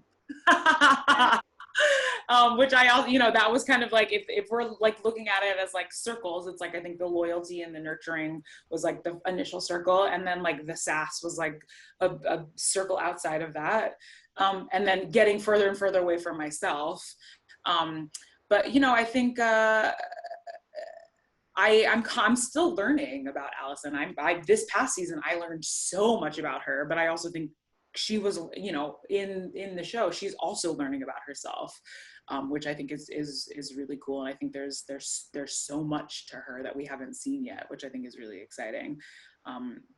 which I also, that was kind of like, if we're like looking at it as like circles, it's like, I think the loyalty and the nurturing was like the initial circle. And then like the sass was like a circle outside of that. And then getting further and further away from myself. But, I think, I'm still learning about Allison. This past season, I learned so much about her, but I also think she was, in the show, she's also learning about herself, which I think is really cool. And I think there's so much to her that we haven't seen yet, which I think is really exciting.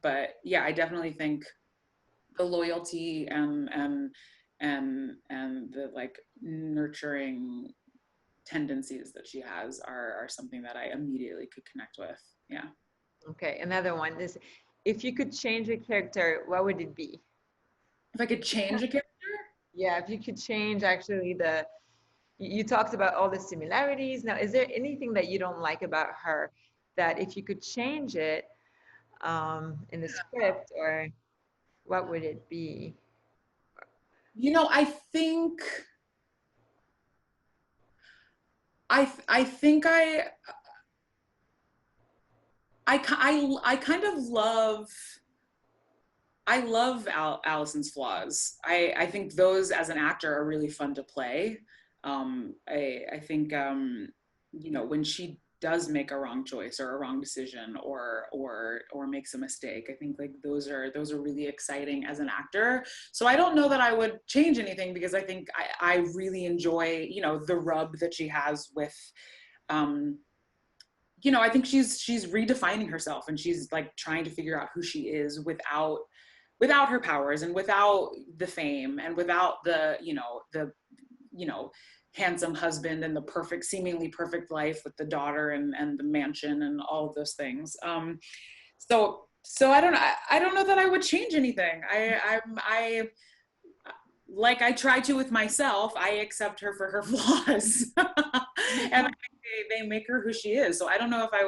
But yeah, I definitely think the loyalty and the like nurturing tendencies that she has are something that I immediately could connect with. Yeah. Okay, another one is, if you could change a character, what would it be? If I could change a character? Yeah, if you could change actually you talked about all the similarities. Now, is there anything that you don't like about her that if you could change it in the script, or what would it be? I think I think I kind of love Allison's flaws. I think those as an actor are really fun to play. I think when she does make a wrong choice or a wrong decision or makes a mistake, I think like those are really exciting as an actor. So I don't know that I would change anything, because I think I really enjoy the rub that she has with I think she's redefining herself, and she's like trying to figure out who she is without her powers and without the fame and without the handsome husband and the seemingly perfect life with the daughter and the mansion and all of those things. So I don't know that I would change anything. I like I try to with myself, I accept her for her flaws. And I think they make her who she is. So I don't know if I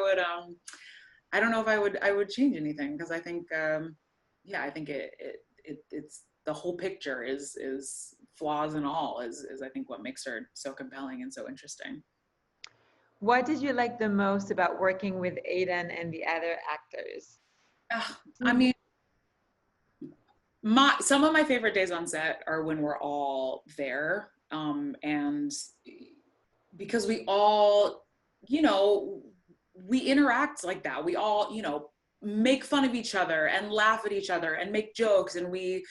would change anything, because I think I think it's the whole picture is flaws and all is I think what makes her so compelling and so interesting. What did you like the most about working with Aiden and the other actors? I mean, some of my favorite days on set are when we're all there, and because we all, we interact like that. We all, make fun of each other and laugh at each other and make jokes, and we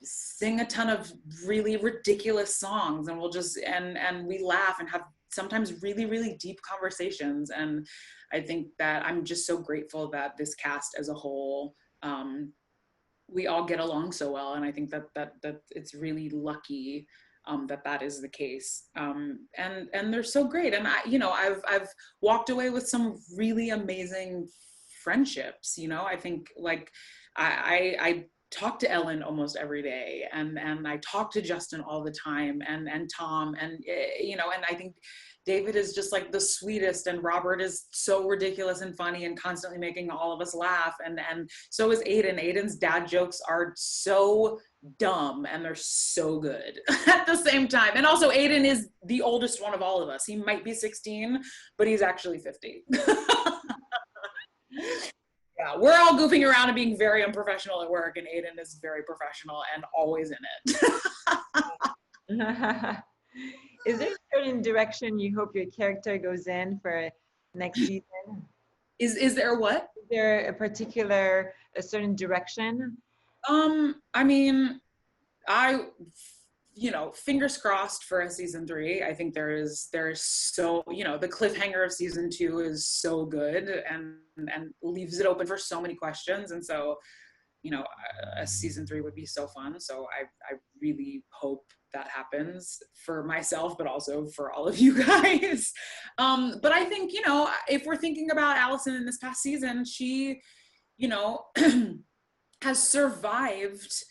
sing a ton of really ridiculous songs, and we'll just and we laugh and have sometimes really, really deep conversations. And I think that I'm just so grateful that this cast as a whole, we all get along so well. And I think that it's really lucky that is the case. And they're so great. And I've walked away with some really amazing friendships. I think like I talk to Ellen almost every day, and I talk to Justin all the time, and Tom, and and I think David is just like the sweetest, and Robert is so ridiculous and funny and constantly making all of us laugh, and so is Aiden. Aiden's dad jokes are so dumb and they're so good at the same time. And also Aiden is the oldest one of all of us. He might be 16, but he's actually 50. Yeah, we're all goofing around and being very unprofessional at work, and Aiden is very professional and always in it. Is there a certain direction you hope your character goes in for next season? Is there what? Is there a certain direction? I mean, fingers crossed for a season 3. I think there's so, the cliffhanger of season 2 is so good and leaves it open for so many questions. And so, a season 3 would be so fun. So I really hope that happens for myself, but also for all of you guys. But I think, if we're thinking about Allison in this past season, she, has survived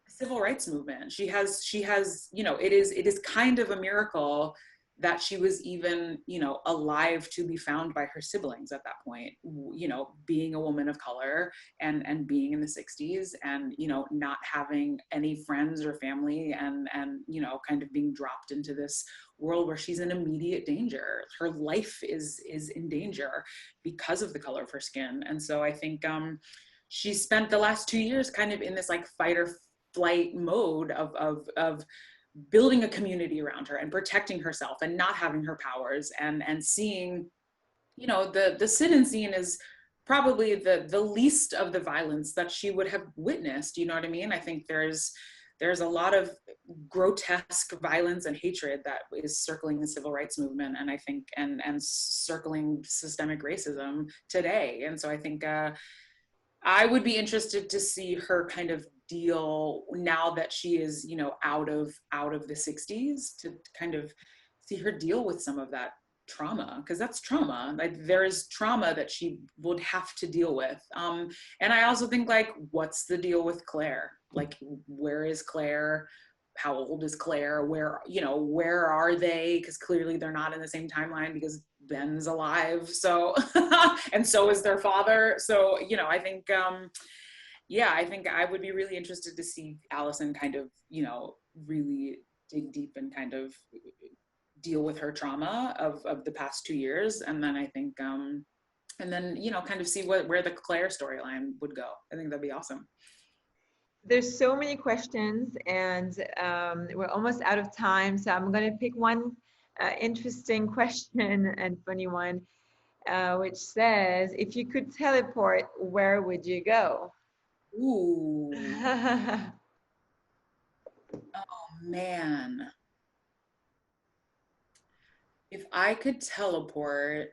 civil rights movement. She has, it is kind of a miracle that she was even, you know, alive to be found by her siblings at that point, you know, being a woman of color and being in the 60s and, you know, not having any friends or family and, you know, kind of being dropped into this world where she's in immediate danger. Her life is in danger because of the color of her skin. And so I think she spent the last 2 years kind of in this like fight or flight mode of building a community around her and protecting herself and not having her powers and seeing, you know, the sit-in scene is probably the least of the violence that she would have witnessed. You know what I mean? I think there's a lot of grotesque violence and hatred that is circling the civil rights movement, and I think and circling systemic racism today. And so I think I would be interested to see her kind of deal now that she is, you know, out of the 60s, to kind of see her deal with some of that trauma, because that's trauma. Like there is trauma that she would have to deal with. And I also think like, what's the deal with Claire? Like, where is Claire? How old is Claire? Where, you know, where are they? Because clearly they're not in the same timeline because Ben's alive. So, and so is their father. So, you know, I think, yeah, I think I would be really interested to see Allison kind of, you know, really dig deep and kind of deal with her trauma of the past 2 years. And then I think, and then, you know, kind of see where the Claire storyline would go. I think that'd be awesome. There's so many questions and we're almost out of time. So I'm going to pick one interesting question and funny one, which says, if you could teleport, where would you go? Ooh. Oh man. If I could teleport,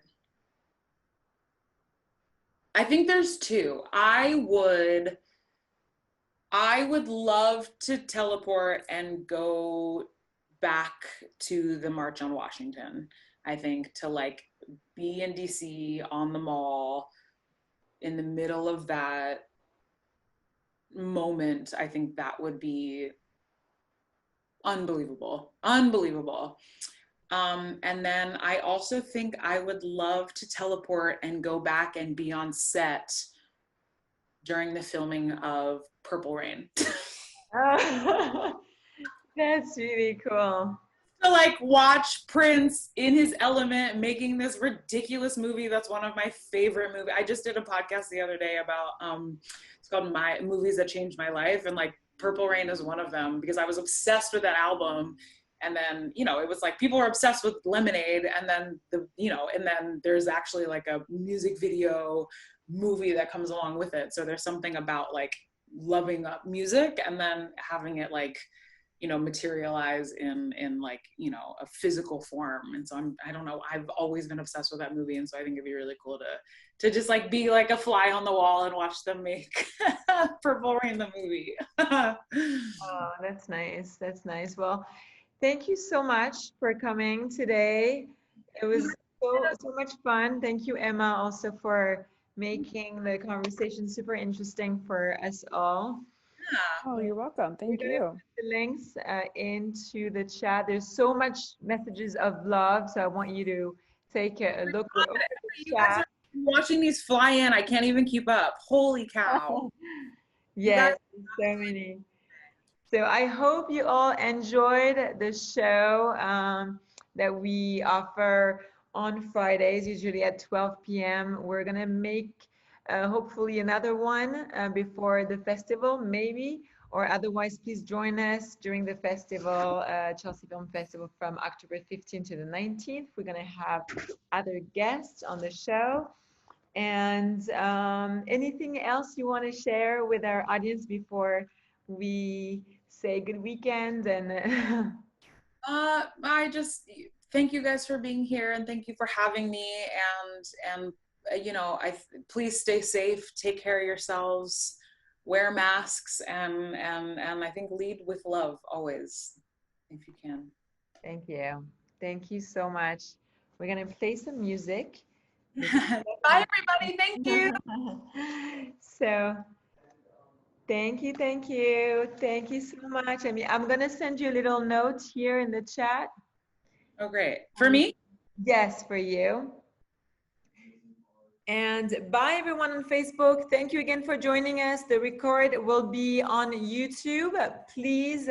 I think there's two. I would love to teleport and go back to the March on Washington. I think to like be in DC on the Mall in the middle of that moment. I think that would be unbelievable. And then I also think I would love to teleport and go back and be on set during the filming of Purple Rain. That's really cool. To like watch Prince in his element making this ridiculous movie that's one of my favorite movies. I just did a podcast the other day about it's called My Movies That Changed My Life, and like Purple Rain is one of them because I was obsessed with that album. And then, you know, it was like people were obsessed with Lemonade, and then and then there's actually like a music video movie that comes along with it. So there's something about like loving up music and then having it like, you know, materialize in like, you know, a physical form. And so I don't know, I've always been obsessed with that movie. And so I think it'd be really cool to just like be like a fly on the wall and watch them make Purple Rain the movie. Oh, that's nice. That's nice. Well, thank you so much for coming today. It was so much fun. Thank you, Emma, also for making the conversation super interesting for us all. Oh, you're welcome. Thank you. The links into the chat. There's so much messages of love, so I want you to take a look. You guys are watching these fly in. I can't even keep up. Holy cow. Yes, so many. So I hope you all enjoyed the show that we offer on Fridays, usually at 12 p.m. We're gonna make hopefully another one before the festival, maybe, or otherwise please join us during the festival, Chelsea Film Festival, from October 15th to the 19th. We're gonna have other guests on the show. And anything else you want to share with our audience before we say good weekend? And I just thank you guys for being here, and thank you for having me, and you know, please stay safe, take care of yourselves, wear masks, and I think lead with love always, if you can. Thank you so much. We're gonna play some music. Bye everybody, thank you. So thank you so much. I mean, I'm gonna send you a little note here in the chat. Oh, great. For me? Yes, for you. And bye everyone on Facebook. Thank you again for joining us. The record will be on YouTube. Please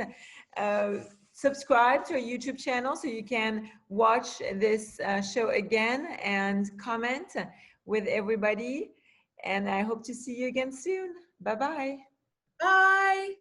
subscribe to our YouTube channel so you can watch this show again and comment with everybody. And I hope to see you again soon. Bye-bye. Bye.